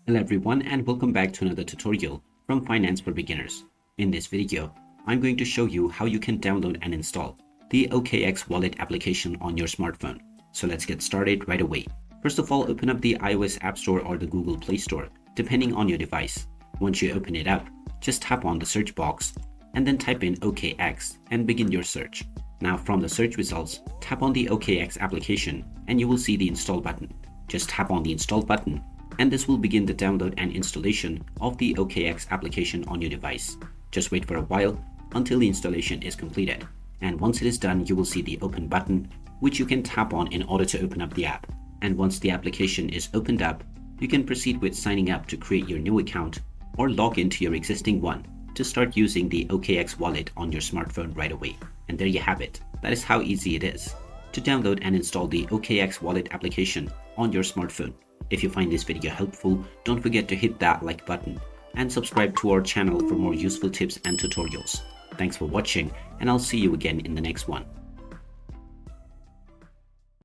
Hello everyone and welcome back to another tutorial from Finance for Beginners. In this video, I'm going to show you how you can download and install the OKX wallet application on your smartphone. So let's get started right away. First of all, open up the iOS App Store or the Google Play Store, depending on your device. Once you open it up, just tap on the search box and then type in OKX and begin your search. Now from the search results, tap on the OKX application and you will see the install button. Just tap on the install button and this will begin the download and installation of the OKX application on your device. Just wait for a while until the installation is completed. And once it is done, you will see the open button, which you can tap on in order to open up the app. And once the application is opened up, you can proceed with signing up to create your new account or log into your existing one to start using the OKX wallet on your smartphone right away. And there you have it. That is how easy it is to download and install the OKX wallet application on your smartphone. If you find this video helpful, don't forget to hit that like button and subscribe to our channel for more useful tips and tutorials. Thanks for watching, and I'll see you again in the next one.